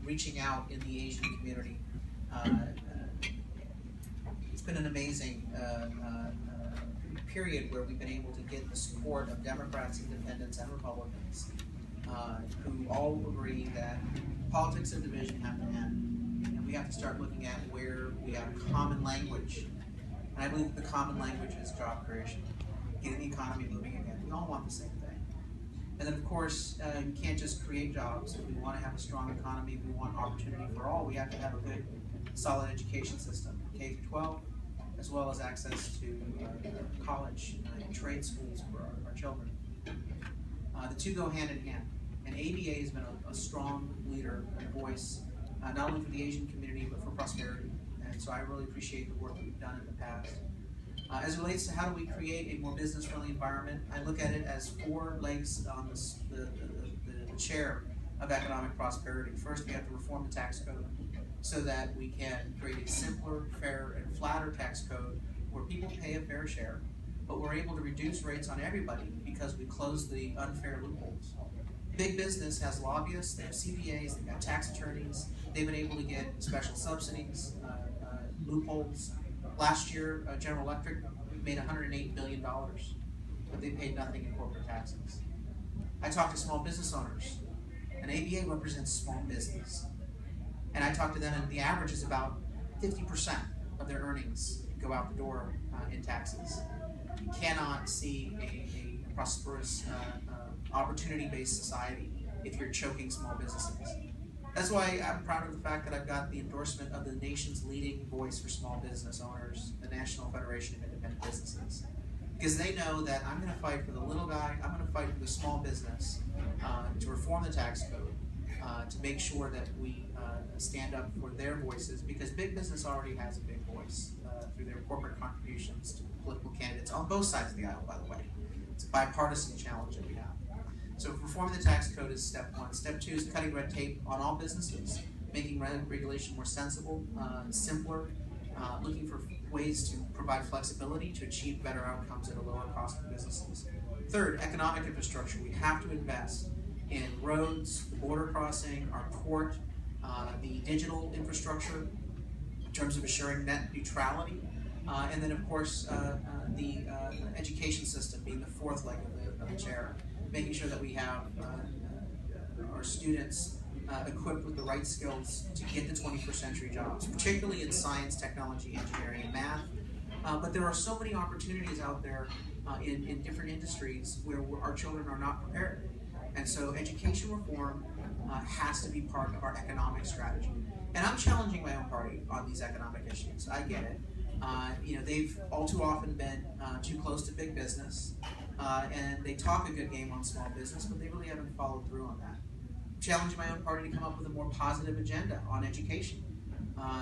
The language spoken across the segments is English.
reaching out in the Asian community. It's been an amazing period where we've been able to get the support of Democrats, Independents, and Republicans who all agree that politics of division have to end, and we have to start looking at where we have common language. And I believe that the common language is job creation, getting the economy moving again. We all want the same thing. And then, of course, you can't just create jobs. If we want to have a strong economy, if we want opportunity for all, we have to have a good, solid education system, K through 12, as well as access to college and trade schools for our children. The two go hand in hand. And ABA has been a strong leader and voice, not only for the Asian community, but for prosperity. And so I really appreciate the work that we've done in the past. As it relates to how do we create a more business-friendly environment, I look at it as 4 legs on the chair of economic prosperity. First, we have to reform the tax code so that we can create a simpler, fair, and flatter tax code where people pay a fair share, but we're able to reduce rates on everybody because we close the unfair loopholes. Big business has lobbyists, they have CPAs, they've got tax attorneys, they've been able to get special subsidies, loopholes. Last year, General Electric made $108 billion, but they paid nothing in corporate taxes. I talked to small business owners, and ABA represents small business. And I talked to them, and the average is about 50% of their earnings go out the door in taxes. You cannot see a prosperous, opportunity-based society if you're choking small businesses. That's why I'm proud of the fact that I've got the endorsement of the nation's leading voice for small business owners, the National Federation of Independent Businesses. Because they know that I'm going to fight for the little guy, I'm going to fight for the small business to reform the tax code, to make sure that we stand up for their voices, because big business already has a big voice through their corporate contributions to political candidates on both sides of the aisle, by the way. It's a bipartisan challenge that we have. So reforming the tax code is step 1. Step 2 is cutting red tape on all businesses, making regulation more sensible, simpler, looking for ways to provide flexibility to achieve better outcomes at a lower cost for businesses. Third, economic infrastructure. We have to invest in roads, border crossing, our port, the digital infrastructure in terms of assuring net neutrality, and then of course the education system being the 4th leg of the chair, making sure that we have our students equipped with the right skills to get the 21st century jobs, particularly in science, technology, engineering, and math. But there are so many opportunities out there in different industries where our children are not prepared. And so education reform has to be part of our economic strategy. And I'm challenging my own party on these economic issues. I get it. They've all too often been too close to big business, and they talk a good game on small business, but they really haven't followed through on that. Challenge my own party to come up with a more positive agenda on education.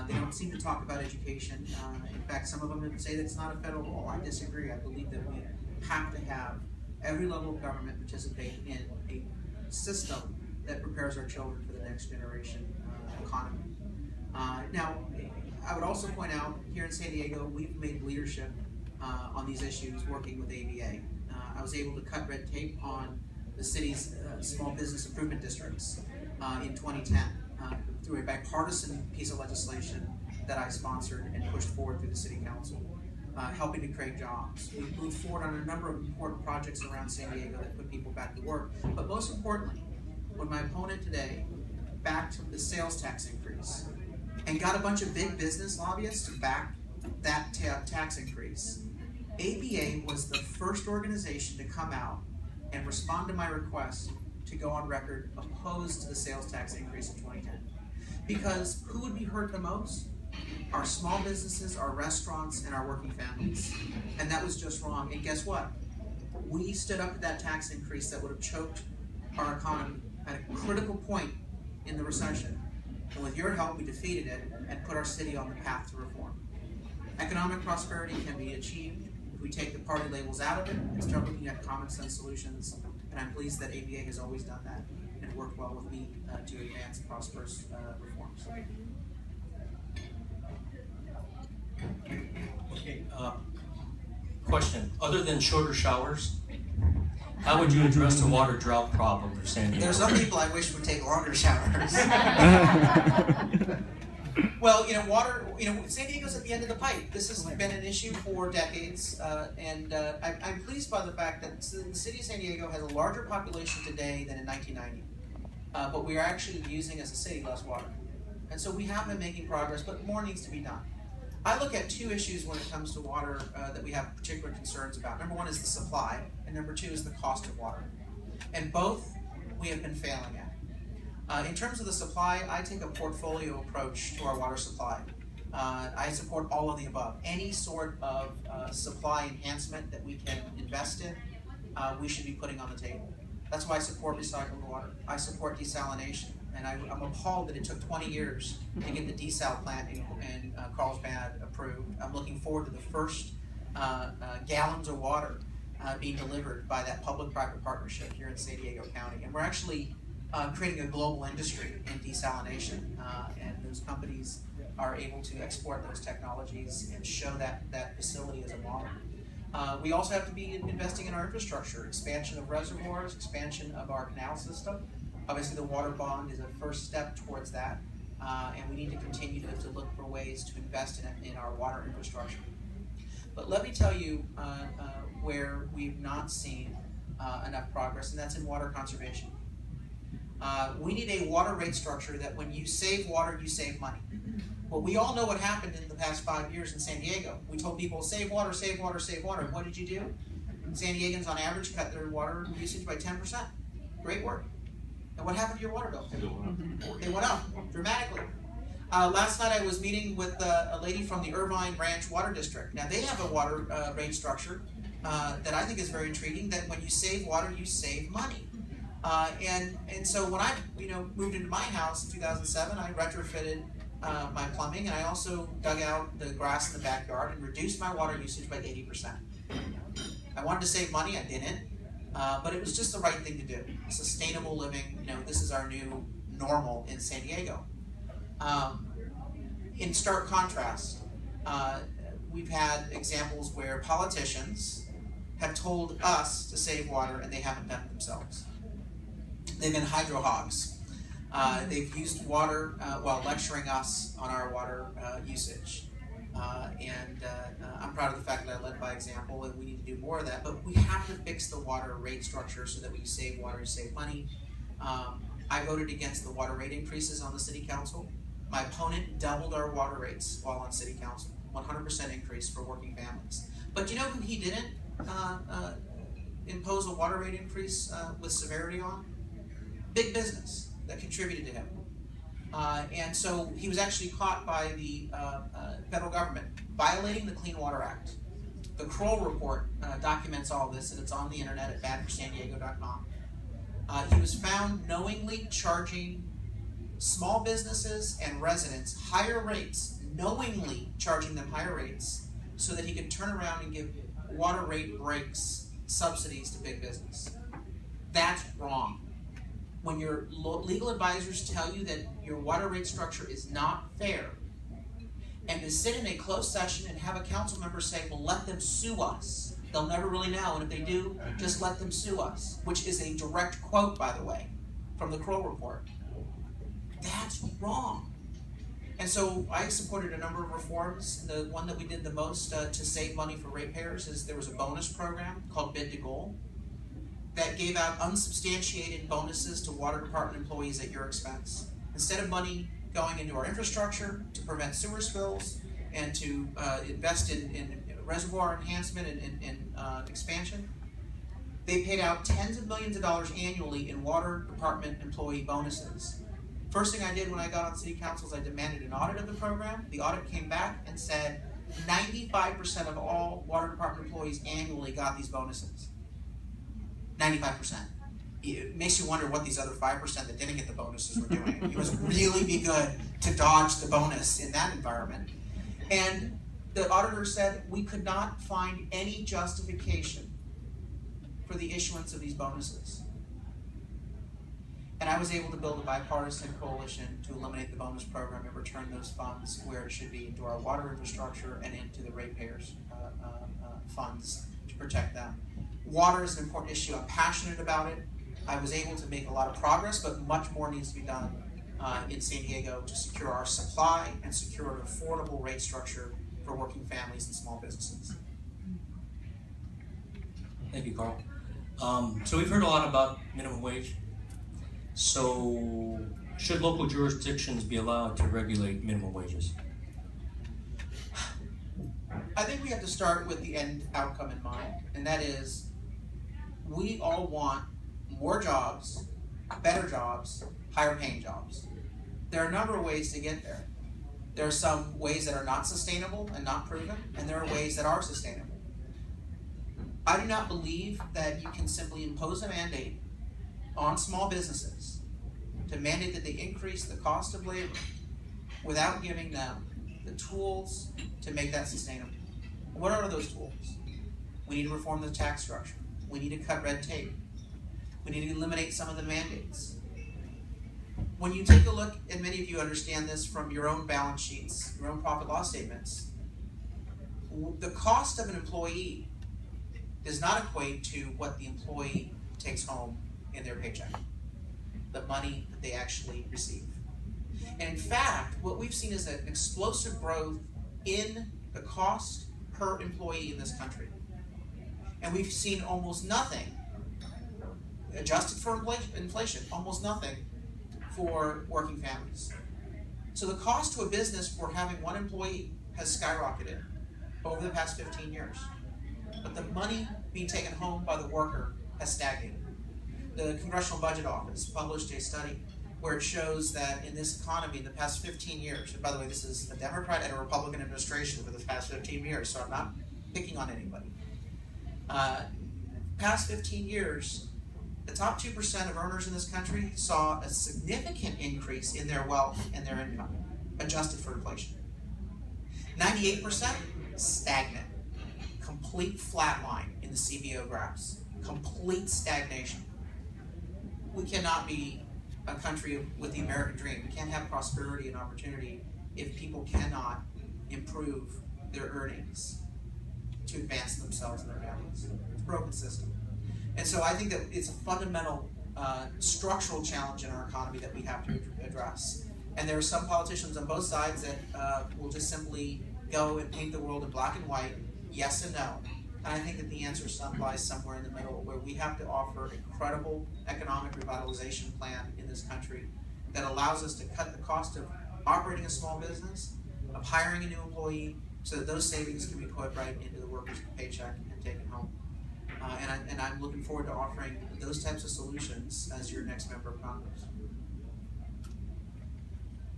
They don't seem to talk about education. In fact, some of them say that it's not a federal law. I disagree. I believe that we have to have every level of government participate in a system that prepares our children for the next generation economy. Now, I would also point out, here in San Diego, we've made leadership on these issues working with ABA. I was able to cut red tape on the city's small business improvement districts in 2010 through a bipartisan piece of legislation that I sponsored and pushed forward through the city council, helping to create jobs. We've moved forward on a number of important projects around San Diego that put people back to work. But most importantly, when my opponent today backed the sales tax increase and got a bunch of big business lobbyists to back that tax increase, ABA was the first organization to come out and respond to my request to go on record opposed to the sales tax increase in 2010. Because who would be hurt the most? Our small businesses, our restaurants, and our working families. And that was just wrong. And guess what? We stood up to that tax increase that would have choked our economy at a critical point in the recession. And with your help, we defeated it and put our city on the path to reform. Economic prosperity can be achieved if we take the party labels out of it and start looking at common sense solutions. And I'm pleased that ABA has always done that and worked well with me to advance prosperous reforms. Okay, question. Other than shorter showers, How would you address the water drought problem for San Diego? There's some people I wish would take longer showers. Well, water, San Diego's at the end of the pipe. This has been an issue for decades, and I'm pleased by the fact that the city of San Diego has a larger population today than in 1990. But we are actually using, as a city, less water. And so we have been making progress, but more needs to be done. I look at two issues when it comes to water that we have particular concerns about. Number one is the supply, and number two is the cost of water. And both we have been failing at. In terms of the supply, I take a portfolio approach to our water supply. I support all of the above. Any sort of supply enhancement that we can invest in, we should be putting on the table. That's why I support recycled water. I support desalination. And I'm appalled that it took 20 years to get the desal plant in Carlsbad approved. I'm looking forward to the first gallons of water being delivered by that public-private partnership here in San Diego County. And we're actually creating a global industry in desalination, and those companies are able to export those technologies and show that facility as a model. We also have to be investing in our infrastructure, expansion of reservoirs, expansion of our canal system. Obviously, the water bond is a first step towards that, and we need to continue to look for ways to invest in our water infrastructure. But let me tell you where we've not seen enough progress, and that's in water conservation. We need a water rate structure that when you save water, you save money. Well, we all know what happened in the past 5 years in San Diego. We told people, save water, save water, save water. What did you do? San Diegans, on average, cut their water usage by 10%. Great work. And what happened to your water bill? They went up dramatically. Last night I was meeting with a lady from the Irvine Ranch Water District. Now they have a water rate structure that I think is very intriguing, that when you save water, you save money. And so when I moved into my house in 2007, I retrofitted my plumbing, and I also dug out the grass in the backyard and reduced my water usage by 80%. I wanted to save money, I didn't. But it was just the right thing to do. Sustainable living, this is our new normal in San Diego. In stark contrast, we've had examples where politicians have told us to save water and they haven't done it themselves. They've been hydro hogs. They've used water while lecturing us on our water usage. I'm proud of the fact that I led by example, and we need to do more of that. But we have to fix the water rate structure so that we save water and save money. I voted against the water rate increases on the city council. My opponent doubled our water rates while on city council, 100% increase for working families. But you know who he didn't impose a water rate increase with severity on? Big business that contributed to him. And so he was actually caught by the federal government violating the Clean Water Act. The Kroll report documents all this, and it's on the internet at badforsandiego.com. He was found knowingly charging small businesses and residents higher rates, knowingly charging them higher rates, so that he could turn around and give water rate breaks, subsidies to big business. That's wrong. When your legal advisors tell you that your water rate structure is not fair, and to sit in a closed session and have a council member say, well, let them sue us. They'll never really know, and if they do, just let them sue us, which is a direct quote, by the way, from the Kroll report. That's wrong. And so I supported a number of reforms. The one that we did the most to save money for ratepayers is there was a bonus program called Bid to Goal that gave out unsubstantiated bonuses to water department employees at your expense. Instead of money going into our infrastructure to prevent sewer spills and to invest in reservoir enhancement and expansion, they paid out tens of millions of dollars annually in water department employee bonuses. First thing I did when I got on city council is I demanded an audit of the program. The audit came back and said 95% of all water department employees annually got these bonuses. 95%. It makes you wonder what these other 5% that didn't get the bonuses were doing. It must really be good to dodge the bonus in that environment. And the auditor said we could not find any justification for the issuance of these bonuses. And I was able to build a bipartisan coalition to eliminate the bonus program and return those funds where it should be, into our water infrastructure and into the ratepayers' funds to protect them. Water is an important issue. I'm passionate about it. I was able to make a lot of progress, but much more needs to be done in San Diego to secure our supply and secure an affordable rate structure for working families and small businesses. Thank you, Carl. So we've heard a lot about minimum wage. So should local jurisdictions be allowed to regulate minimum wages? I think we have to start with the end outcome in mind, and that is we all want more jobs, better jobs, higher paying jobs. There are a number of ways to get there. There are some ways that are not sustainable and not proven, and there are ways that are sustainable. I do not believe that you can simply impose a mandate on small businesses to mandate that they increase the cost of labor without giving them the tools to make that sustainable. What are those tools? We need to reform the tax structure. We need to cut red tape. We need to eliminate some of the mandates. When you take a look, and many of you understand this from your own balance sheets, your own profit loss statements, the cost of an employee does not equate to what the employee takes home in their paycheck, the money that they actually receive. And in fact, what we've seen is an explosive growth in the cost per employee in this country. And we've seen almost nothing, adjusted for inflation, almost nothing for working families. So the cost to a business for having one employee has skyrocketed over the past 15 years. But the money being taken home by the worker has stagnated. The Congressional Budget Office published a study where it shows that in this economy in the past 15 years, and by the way, this is a Democrat and a Republican administration for the past 15 years, so I'm not picking on anybody. Past 15 years, the top 2% of earners in this country saw a significant increase in their wealth and their income, adjusted for inflation. 98% stagnant, complete flat line in the CBO graphs, complete stagnation. We cannot be a country with the American dream. We can't have prosperity and opportunity if people cannot improve their earnings to advance themselves and their families. It's a broken system. And so I think that it's a fundamental structural challenge in our economy that we have to address. And there are some politicians on both sides that will just simply go and paint the world in black and white, yes and no. And I think that the answer lies somewhere in the middle, where we have to offer a credible economic revitalization plan in this country that allows us to cut the cost of operating a small business, of hiring a new employee, so that those savings can be put right into the worker's paycheck and taken home. And I'm looking forward to offering those types of solutions as your next member of Congress.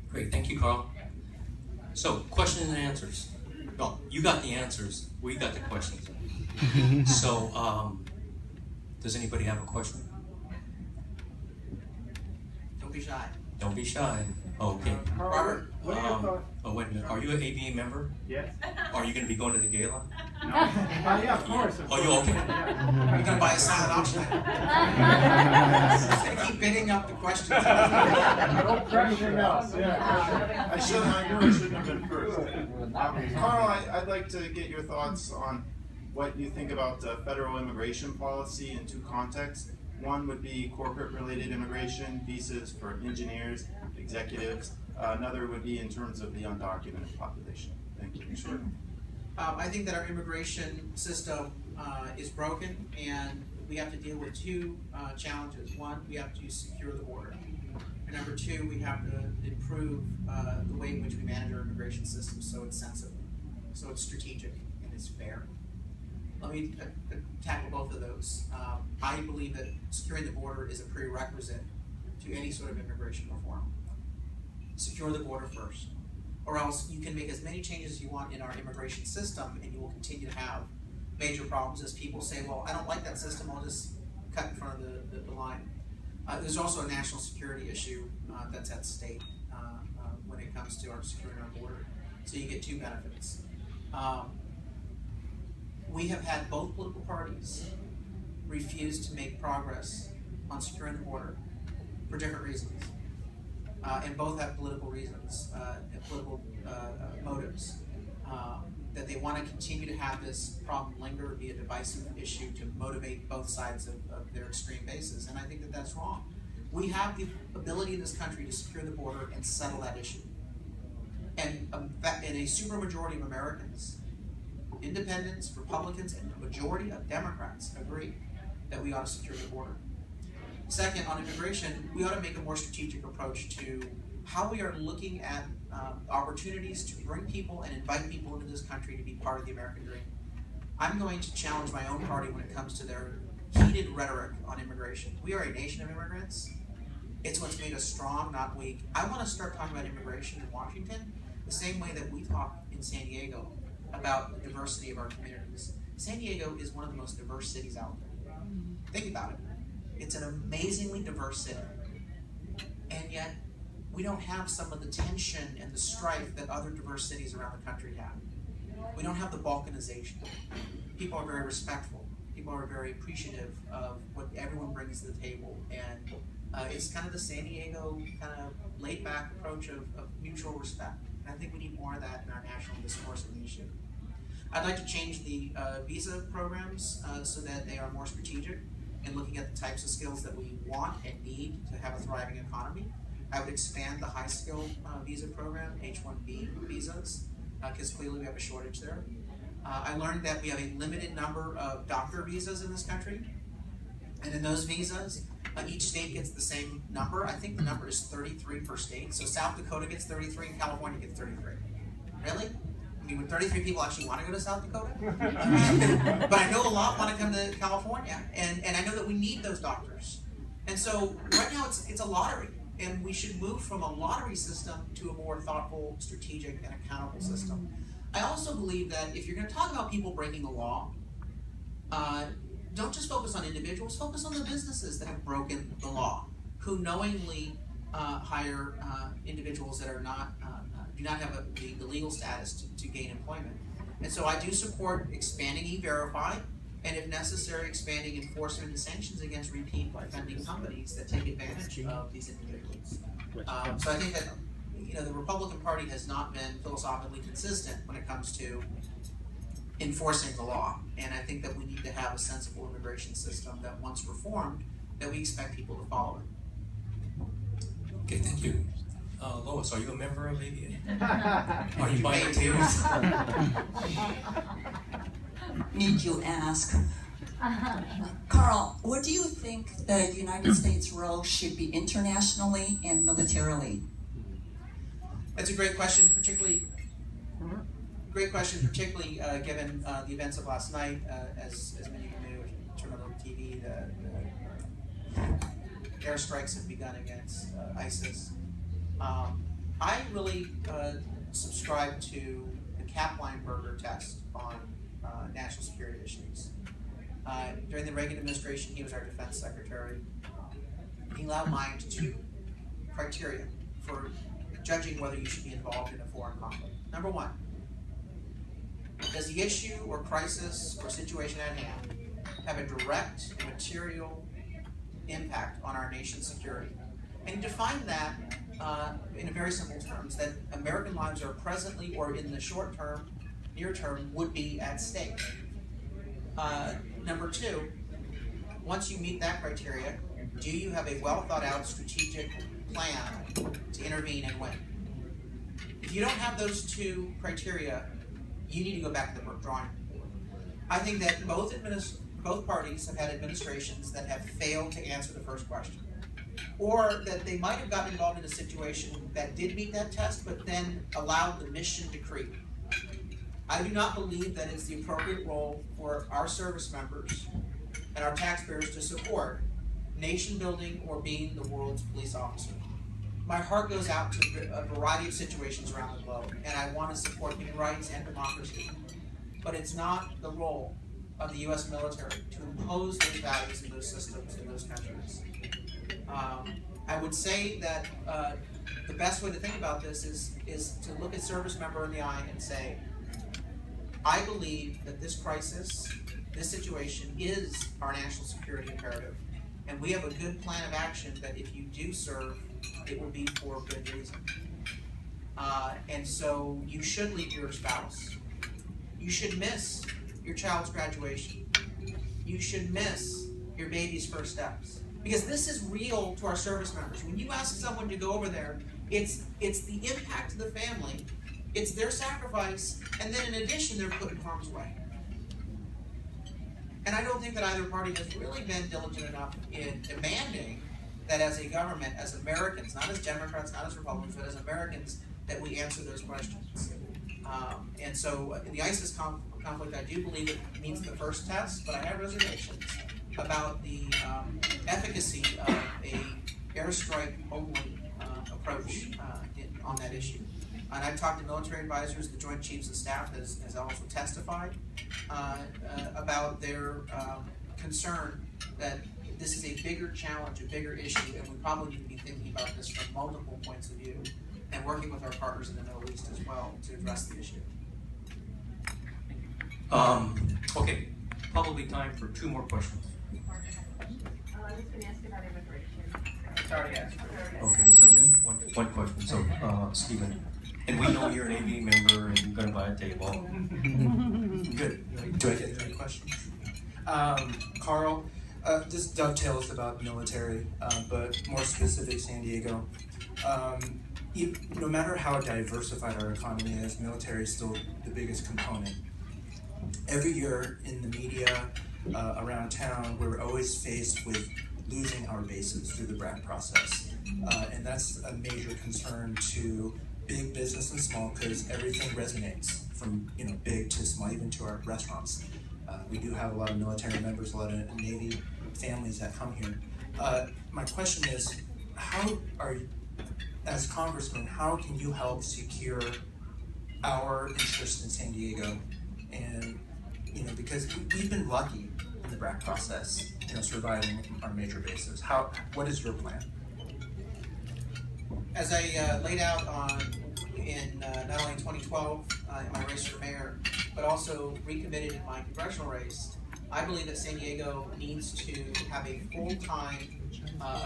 Great, thank you, Carl. So, questions and answers. Well, you got the answers, we got the questions. So, does anybody have a question? Don't be shy. Don't be shy. Oh, okay. Robert? What are your thoughts? Oh, wait a minute. Are you an ABA member? Yes. Are you going to be going to the gala? No. Yeah, of course. Oh, you okay? Yeah. You're going to buy a silent auction. They keep bidding up the questions. Don't pressure else. Yeah. I knew I shouldn't have been first. Carl, I'd like to get your thoughts on what you think about federal immigration policy in two contexts. One would be corporate-related immigration, visas for engineers, executives. Another would be in terms of the undocumented population. Thank you. Sure. I think that our immigration system is broken, and we have to deal with two challenges. One, we have to secure the border. And number two, we have to improve the way in which we manage our immigration system so it's sensible, so it's strategic, and it's fair. Let me tackle both of those. I believe that securing the border is a prerequisite to any sort of immigration reform. Secure the border first, or else you can make as many changes as you want in our immigration system, and you will continue to have major problems as people say, well, I don't like that system, I'll just cut in front of the line. There's also a national security issue that's at stake when it comes to our securing our border. So you get two benefits. We have had both political parties refuse to make progress on securing the border for different reasons. And both have political reasons and political motives. that they want to continue to have this problem linger, be a divisive issue to motivate both sides of their extreme bases, and I think that that's wrong. We have the ability in this country to secure the border and settle that issue. And a supermajority of Americans, independents, Republicans, and the majority of Democrats agree that we ought to secure the border. Second, on immigration, we ought to make a more strategic approach to how we are looking at opportunities to bring people and invite people into this country to be part of the American dream. I'm going to challenge my own party when it comes to their heated rhetoric on immigration. We are a nation of immigrants. It's what's made us strong, not weak. I want to start talking about immigration in Washington the same way that we talk in San Diego about the diversity of our communities. San Diego is one of the most diverse cities out there. Think about it. It's an amazingly diverse city. And yet, we don't have some of the tension and the strife that other diverse cities around the country have. We don't have the balkanization. People are very respectful. People are very appreciative of what everyone brings to the table. And it's kind of the San Diego kind of laid-back approach of mutual respect. And I think we need more of that in our national discourse on the issue. I'd like to change the visa programs so that they are more strategic in looking at the types of skills that we want and need to have a thriving economy. I would expand the high-skill visa program, H-1B visas, because clearly we have a shortage there. I learned that we have a limited number of doctor visas in this country, and in those visas, each state gets the same number. I think the number is 33 per state, so South Dakota gets 33 and California gets 33. Really? I mean, would 33 people actually want to go to South Dakota? But I know a lot want to come to California, and I know that we need those doctors. And so right now it's a lottery. And we should move from a lottery system to a more thoughtful, strategic, and accountable system. I also believe that if you're going to talk about people breaking the law, don't just focus on individuals, focus on the businesses that have broken the law, who knowingly hire individuals that are not, do not have the legal status to gain employment. And so I do support expanding E-Verify, and if necessary, expanding enforcement and sanctions against repeat offending companies that take advantage of these individuals. So I think that the Republican Party has not been philosophically consistent when it comes to enforcing the law, and I think that we need to have a sensible immigration system that, once reformed, that we expect people to follow it. Okay, thank you. Lois, are you a member of ABA? Are you buying tables? Need you ask. Carl, what do you think the United States role should be internationally and militarily? That's a great question, particularly given the events of last night. As many of you know, turn on the TV, the airstrikes have begun against ISIS. I really subscribe to the Kaplan-Berger test on national security issues. During the Reagan administration, he was our defense secretary. He outlined 2 criteria for judging whether you should be involved in a foreign conflict. Number 1, does the issue or crisis or situation at hand have a direct and material impact on our nation's security? And he defined that in very simple terms, that American lives are presently or in the short term, near term, would be at stake. Number 2, once you meet that criteria, do you have a well thought out strategic plan to intervene and win? If you don't have those 2 criteria, you need to go back to the drawing board. I think that both parties have had administrations that have failed to answer the first question, or that they might have gotten involved in a situation that did meet that test, but then allowed the mission to creep. I do not believe that it's the appropriate role for our service members and our taxpayers to support nation building or being the world's police officer. My heart goes out to a variety of situations around the globe, and I want to support human rights and democracy. But it's not the role of the U.S. military to impose those values in those systems in those countries. I would say that the best way to think about this is to look a service member in the eye and say, I believe that this crisis, this situation is our national security imperative. And we have a good plan of action that if you do serve, it will be for a good reason. And so you should leave your spouse You should miss your child's graduation. You should miss your baby's first steps. Because this is real to our service members. When you ask someone to go over there, it's the impact to the family, it's their sacrifice, and then in addition, they're put in harm's way. And I don't think that either party has really been diligent enough in demanding that as a government, as Americans, not as Democrats, not as Republicans, but as Americans, that we answer those questions. And so in the ISIS conflict, I do believe it meets the first test, but I have reservations about the efficacy of a airstrike only approach on that issue. And I've talked to military advisors, the Joint Chiefs of Staff has also testified about their concern that this is a bigger challenge, a bigger issue, and we probably need to be thinking about this from multiple points of view and working with our partners in the Middle East as well to address the issue. Okay, probably time for 2 more questions. I was going to ask about immigration. It's already asked. Okay, so one question. So, Stephen, and we know you're an ABA member and you're going to buy a table. Good. Do I get any questions? Carl, this dovetails about military, but more specific San Diego. No matter how diversified our economy is, military is still the biggest component. Every year in the media, around town, we're always faced with losing our bases through the BRAC process. And that's a major concern to big business and small, because everything resonates from big to small, even to our restaurants. We do have a lot of military members, a lot of Navy families that come here. My question is, as Congressman, how can you help secure our interest in San Diego? And because we've been lucky in the BRAC process, surviving our major bases. What is your plan? As I laid out in not only 2012 in my race for mayor, but also recommitted in my congressional race, I believe that San Diego needs to have a full-time,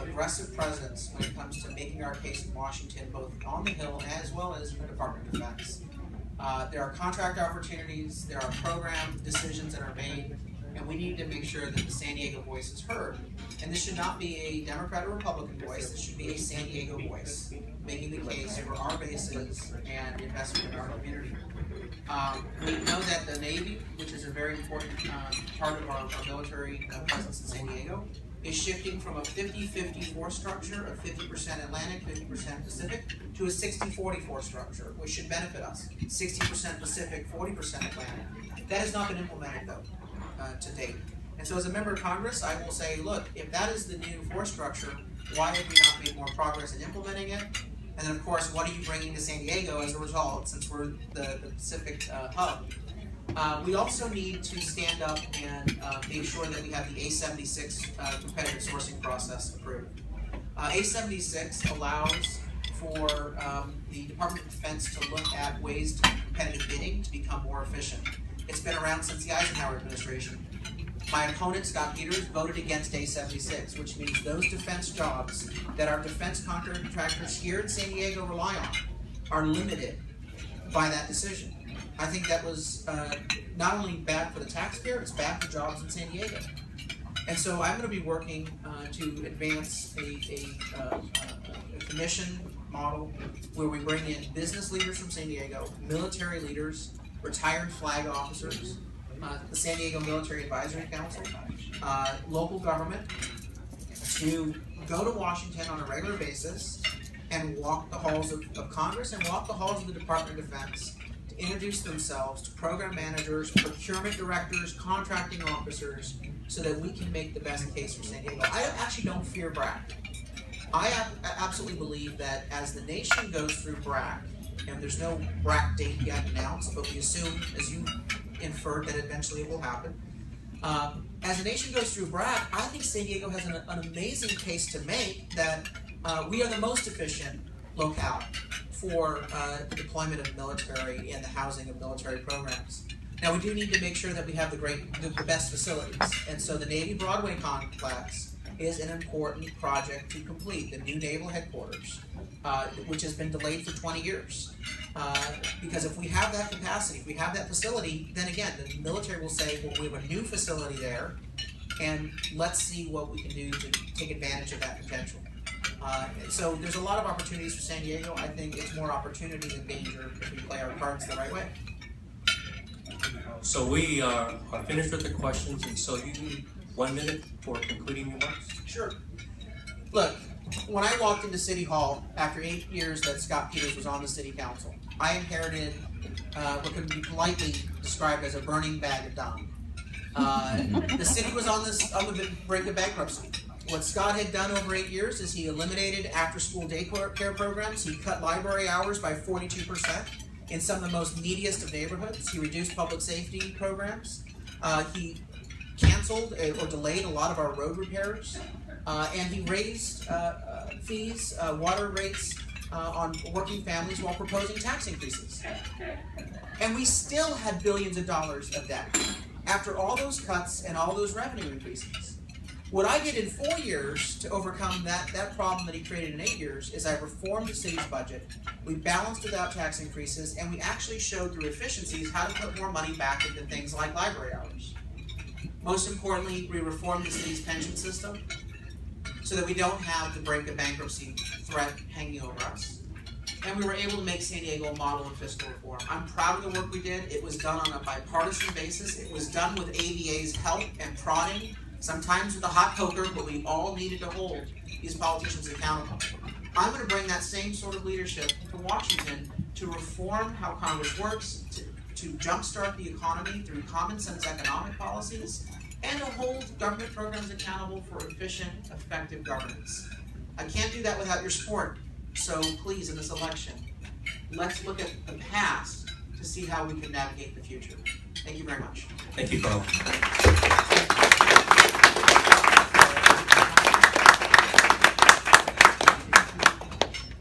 aggressive presence when it comes to making our case in Washington, both on the Hill as well as in the Department of Defense. There are contract opportunities, there are program decisions that are made, and we need to make sure that the San Diego voice is heard. And this should not be a Democrat or Republican voice, this should be a San Diego voice, making the case for our bases and investment in our community. We know that the Navy, which is a very important part of our military presence in San Diego, is shifting from a 50-50 force structure of 50% Atlantic, 50% Pacific, to a 60-40 force structure, which should benefit us. 60% Pacific, 40% Atlantic. That has not been implemented, though, to date. And so as a member of Congress, I will say, look, if that is the new force structure, why have we not made more progress in implementing it? And then, of course, what are you bringing to San Diego as a result, since we're the Pacific hub? We also need to stand up and make sure that we have the A76 competitive sourcing process approved. A76 allows for the Department of Defense to look at ways to competitive bidding to become more efficient. It's been around since the Eisenhower administration. My opponent, Scott Peters, voted against A76, which means those defense jobs that our defense contractors here in San Diego rely on are limited by that decision. I think that was not only bad for the taxpayer, it's bad for jobs in San Diego. And so I'm going to be working to advance a commission model where we bring in business leaders from San Diego, military leaders, retired flag officers, the San Diego Military Advisory Council, local government, to go to Washington on a regular basis and walk the halls of Congress and walk the halls of the Department of Defense to introduce themselves to program managers, procurement directors, contracting officers, so that we can make the best case for San Diego. I actually don't fear BRAC. I absolutely believe that as the nation goes through BRAC, and there's no BRAC date yet announced, but we assume, as you inferred, that eventually it will happen. As the nation goes through BRAC, I think San Diego has an amazing case to make that we are the most efficient locale for the deployment of military and the housing of military programs. Now, we do need to make sure that we have the best facilities, and so the Navy Broadway complex is an important project to complete, the new naval headquarters, which has been delayed for 20 years. Because if we have that capacity, if we have that facility, then again, the military will say, well, we have a new facility there, and let's see what we can do to take advantage of that potential. So there's a lot of opportunities for San Diego. I think it's more opportunity than danger if we play our cards the right way. So we are finished with the questions, and so you need 1 minute for concluding remarks. Sure. Look, when I walked into City Hall after 8 years that Scott Peters was on the City Council, I inherited what could be politely described as a burning bag of dung. The city was on the brink of bankruptcy. What Scott had done over 8 years is he eliminated after-school daycare programs. He cut library hours by 42% in some of the most neediest of neighborhoods. He reduced public safety programs. He canceled or delayed a lot of our road repairs. And he raised fees, water rates on working families while proposing tax increases. And we still had billions of dollars of debt after all those cuts and all those revenue increases. What I did in 4 years to overcome that problem that he created in 8 years is I reformed the city's budget, we balanced without tax increases, and we actually showed through efficiencies how to put more money back into things like library hours. Most importantly, we reformed the city's pension system so that we don't have the brink of bankruptcy threat hanging over us. And we were able to make San Diego a model of fiscal reform. I'm proud of the work we did. It was done on a bipartisan basis. It was done with ABA's help and prodding, sometimes with a hot poker, but we all needed to hold these politicians accountable. I'm going to bring that same sort of leadership to Washington to reform how Congress works, to jumpstart the economy through common sense economic policies, and to hold government programs accountable for efficient, effective governance. I can't do that without your support. So please, in this election, let's look at the past to see how we can navigate the future. Thank you very much. Thank you, Carl.